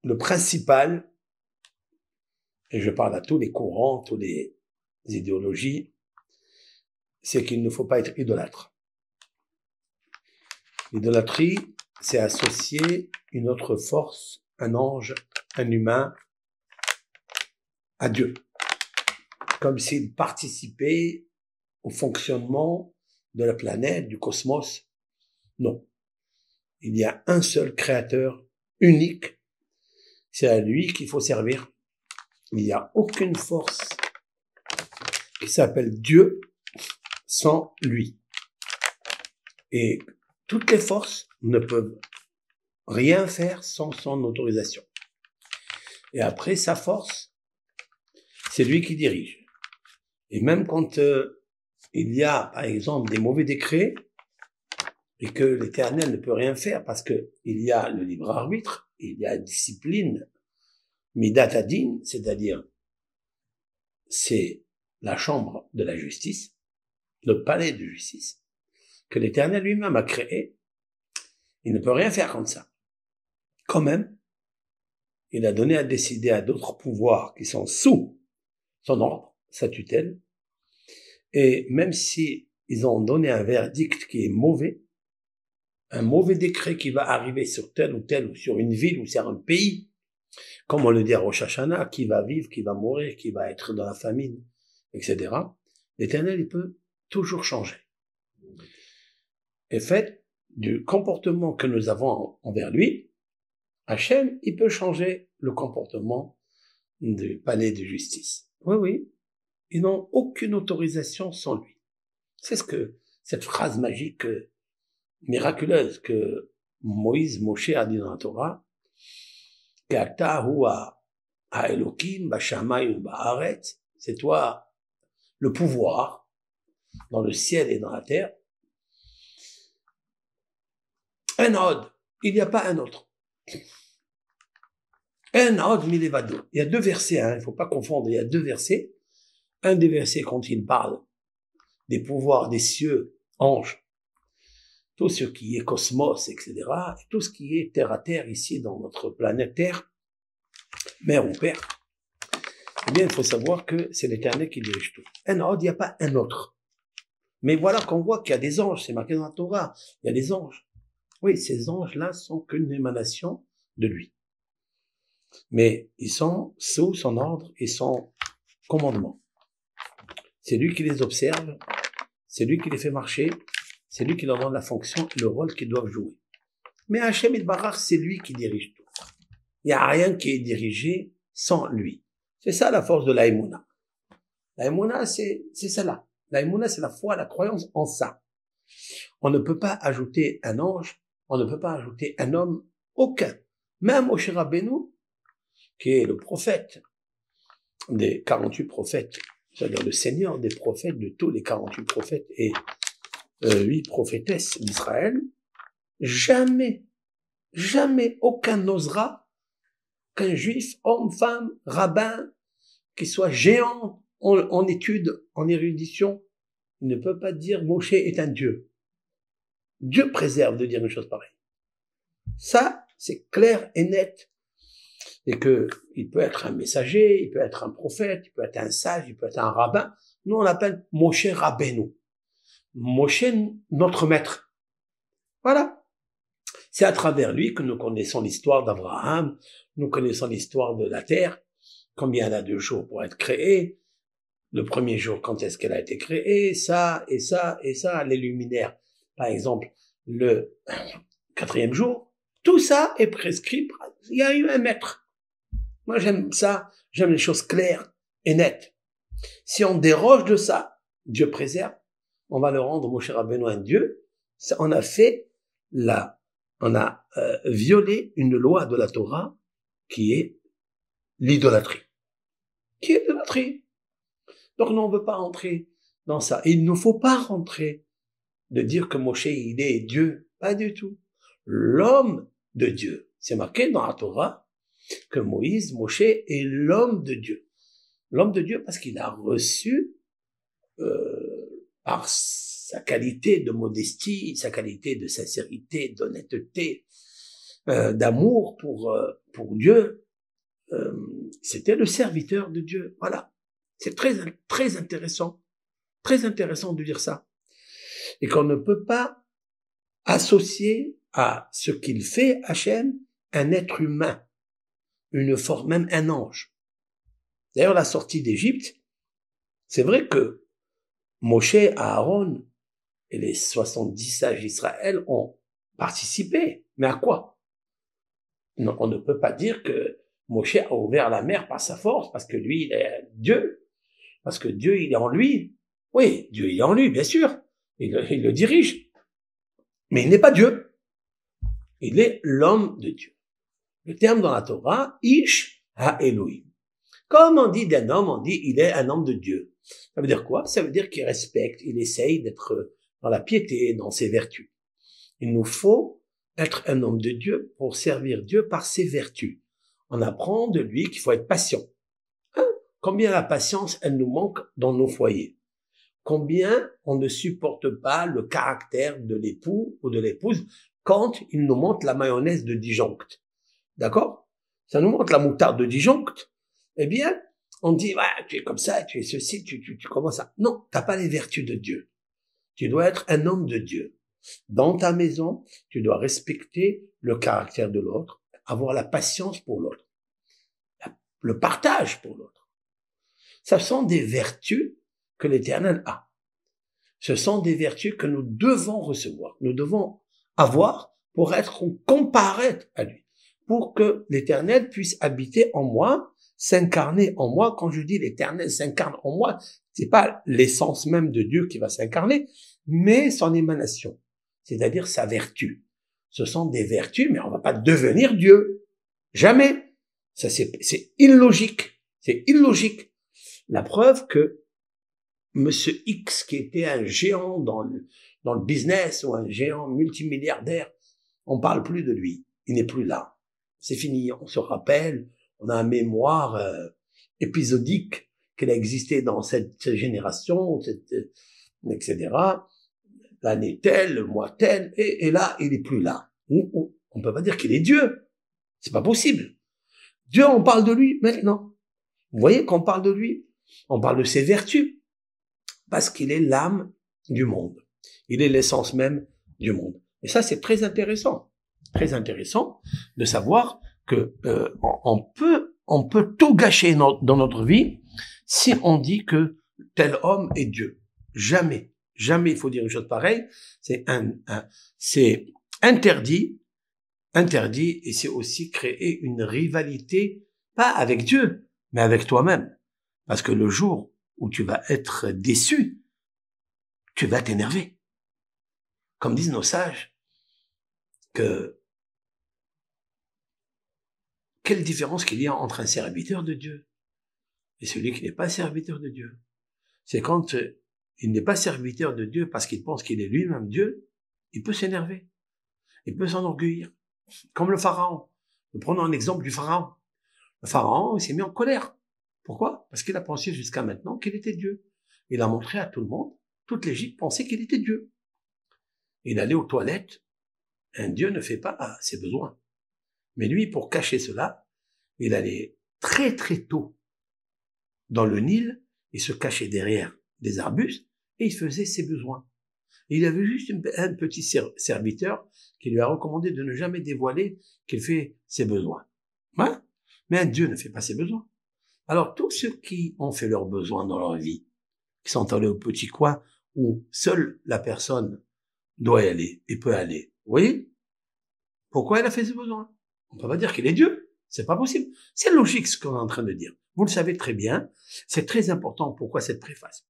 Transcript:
le principal, et je parle à tous les courants, toutes les idéologies, c'est qu'il ne faut pas être idolâtre. L'idolâtrie, c'est associer une autre force, un ange, un humain, à Dieu. Comme s'il participait au fonctionnement de la planète, du cosmos. Non. Il y a un seul créateur unique. C'est à lui qu'il faut servir. Il n'y a aucune force qui s'appelle Dieu sans lui. Et toutes les forces ne peuvent rien faire sans son autorisation. Et après, sa force, c'est lui qui dirige. Et même quand il y a, par exemple, des mauvais décrets, et que l'Éternel ne peut rien faire parce que il y a le libre arbitre, il y a discipline, midat hadin, c'est-à-dire c'est la chambre de la justice, le palais de justice, que l'Éternel lui-même a créé. Il ne peut rien faire contre ça. Quand même, il a donné à décider à d'autres pouvoirs qui sont sous son ordre, sa tutelle, et même si ils ont donné un verdict qui est mauvais, un mauvais décret qui va arriver sur tel ou tel, ou sur une ville, ou sur un pays, comme on le dit à Rosh Hashanah, qui va vivre, qui va mourir, qui va être dans la famine, etc. L'Éternel, il peut toujours changer. Et fait du comportement que nous avons envers lui, Hachem, il peut changer le comportement du palais de justice. Oui, oui. Ils n'ont aucune autorisation sans lui. C'est ce que, cette phrase magique, miraculeuse que Moïse, Moshe a dit dans la Torah, Ke'ata hua ha'elokim b'shamayim ba'aretz, c'est toi le pouvoir dans le ciel et dans la terre. Un od, il n'y a pas un autre. Un od milevado. Il y a deux versets, il ne faut pas confondre, il y a deux versets. Un des versets quand il parle des pouvoirs des cieux, anges, tout ce qui est cosmos, etc., et tout ce qui est terre à terre ici dans notre planète Terre, mère ou père, eh bien, il faut savoir que c'est l'Éternel qui dirige tout. Un ordre, il n'y a pas un autre. Mais voilà qu'on voit qu'il y a des anges, c'est marqué dans la Torah, il y a des anges. Oui, ces anges-là sont qu'une émanation de lui. Mais ils sont sous son ordre et son commandement. C'est lui qui les observe, c'est lui qui les fait marcher, c'est lui qui leur donne la fonction et le rôle qu'ils doivent jouer. Mais Hachem Yitbarach, c'est lui qui dirige tout. Il n'y a rien qui est dirigé sans lui. C'est ça la force de l'Aïmouna. L'Aïmouna, c'est cela. L'Aïmouna, c'est la foi, la croyance en ça. On ne peut pas ajouter un ange, on ne peut pas ajouter un homme, aucun. Même Moshe Rabbeinu, qui est le prophète des 48 prophètes, c'est-à-dire le Seigneur des prophètes, de tous les 48 prophètes et 8 prophétesses d'Israël, jamais aucun n'osera qu'un juif, homme, femme, rabbin, qui soit géant en études, en érudition, ne peut pas dire Moshe est un dieu. Dieu préserve de dire une chose pareille. Ça, c'est clair et net. Et que il peut être un messager, il peut être un prophète, il peut être un sage, il peut être un rabbin. Nous, on l'appelle Moshe Rabbeinu. Moshe, notre maître. Voilà. C'est à travers lui que nous connaissons l'histoire d'Abraham, nous connaissons l'histoire de la terre, combien elle a de jours pour être créée, le premier jour, quand est-ce qu'elle a été créée, ça, et ça, et ça, les luminaires. Par exemple, le 4e jour, tout ça est prescrit. Il y a eu un maître. Moi, j'aime ça, j'aime les choses claires et nettes. Si on déroge de ça, Dieu préserve, on va le rendre, Moshe Rabbeinu, un Dieu. On a fait on a violé une loi de la Torah qui est l'idolâtrie. Qui est l'idolâtrie. Donc, nous, on ne veut pas rentrer dans ça. Et il ne faut pas rentrer de dire que Moshe, il est Dieu. Pas du tout. L'homme de Dieu. C'est marqué dans la Torah que Moïse, Moshe, est l'homme de Dieu. L'homme de Dieu parce qu'il a reçu, par sa qualité de modestie, sa qualité de sincérité, d'honnêteté, d'amour pour Dieu. C'était le serviteur de Dieu. Voilà. C'est très intéressant de dire ça. Et qu'on ne peut pas associer à ce qu'il fait, Hachem, un être humain, une forme, même un ange. D'ailleurs, la sortie d'Égypte, c'est vrai que Moshe, Aaron et les 70 sages d'Israël ont participé. Mais à quoi? Non, on ne peut pas dire que Moshe a ouvert la mer par sa force, parce que lui, il est Dieu. Parce que Dieu, il est en lui. Oui, Dieu, il est en lui, bien sûr. Il le dirige. Mais il n'est pas Dieu. Il est l'homme de Dieu. Le terme dans la Torah, Ish ha-Elohim. Comme on dit d'un homme, on dit il est un homme de Dieu. Ça veut dire quoi? Ça veut dire qu'il respecte, il essaye d'être dans la piété, dans ses vertus. Il nous faut être un homme de Dieu pour servir Dieu par ses vertus. On apprend de lui qu'il faut être patient. Hein? Combien la patience, elle nous manque dans nos foyers. Combien on ne supporte pas le caractère de l'époux ou de l'épouse quand il nous montre la mayonnaise de disjoncte. D'accord? Ça nous montre la moutarde de disjoncte. Eh bien, on dit, ouais, tu es comme ça, tu es ceci, tu commences à... Non, t'as pas les vertus de Dieu. Tu dois être un homme de Dieu. Dans ta maison, tu dois respecter le caractère de l'autre, avoir la patience pour l'autre, le partage pour l'autre. Ce sont des vertus que l'Éternel a. Ce sont des vertus que nous devons recevoir. Nous devons avoir pour être comparés à lui. Pour que l'Éternel puisse habiter en moi, s'incarner en moi. Quand je dis l'Éternel s'incarne en moi, c'est pas l'essence même de Dieu qui va s'incarner, mais son émanation, c'est-à-dire sa vertu. Ce sont des vertus, mais on va pas devenir Dieu. Jamais. Ça, c'est illogique. C'est illogique. La preuve que Monsieur X, qui était un géant dans le business ou un géant multimilliardaire, on parle plus de lui. Il n'est plus là. C'est fini. On se rappelle. On a un mémoire épisodique qu'elle a existé dans cette génération, etc. L'année telle, le mois tel, et là, il est plus là. On peut pas dire qu'il est Dieu. C'est pas possible. Dieu, on parle de lui maintenant. Vous voyez qu'on parle de lui. On parle de ses vertus. Parce qu'il est l'âme du monde. Il est l'essence même du monde. Et ça, c'est très intéressant. Très intéressant de savoir que on peut tout gâcher dans notre vie si on dit que tel homme est Dieu. Jamais. Jamais il faut dire une chose pareille. C'est interdit, et c'est aussi créer une rivalité, pas avec Dieu, mais avec toi-même. Parce que le jour où tu vas être déçu, tu vas t'énerver. Comme disent nos sages, quelle différence qu'il y a entre un serviteur de Dieu et celui qui n'est pas serviteur de Dieu. C'est quand il n'est pas serviteur de Dieu parce qu'il pense qu'il est lui-même Dieu, il peut s'énerver, il peut s'enorgueillir. Comme le Pharaon. Nous prenons un exemple du Pharaon. Le Pharaon, il s'est mis en colère. Pourquoi? Parce qu'il a pensé jusqu'à maintenant qu'il était Dieu. Il a montré à tout le monde, toute l'Égypte pensait qu'il était Dieu. Il allait aux toilettes. Un Dieu ne fait pas ses besoins. Mais lui, pour cacher cela, il allait très très tôt dans le Nil, il se cachait derrière des arbustes et il faisait ses besoins. Et il avait juste un petit serviteur qui lui a recommandé de ne jamais dévoiler qu'il fait ses besoins. Hein? Mais un Dieu ne fait pas ses besoins. Alors, tous ceux qui ont fait leurs besoins dans leur vie, qui sont allés au petit coin où seule la personne doit y aller et peut aller, vous voyez? Pourquoi elle a fait ses besoins? On ne peut pas dire qu'il est Dieu. C'est pas possible. C'est logique ce qu'on est en train de dire. Vous le savez très bien. C'est très important. Pourquoi cette préface?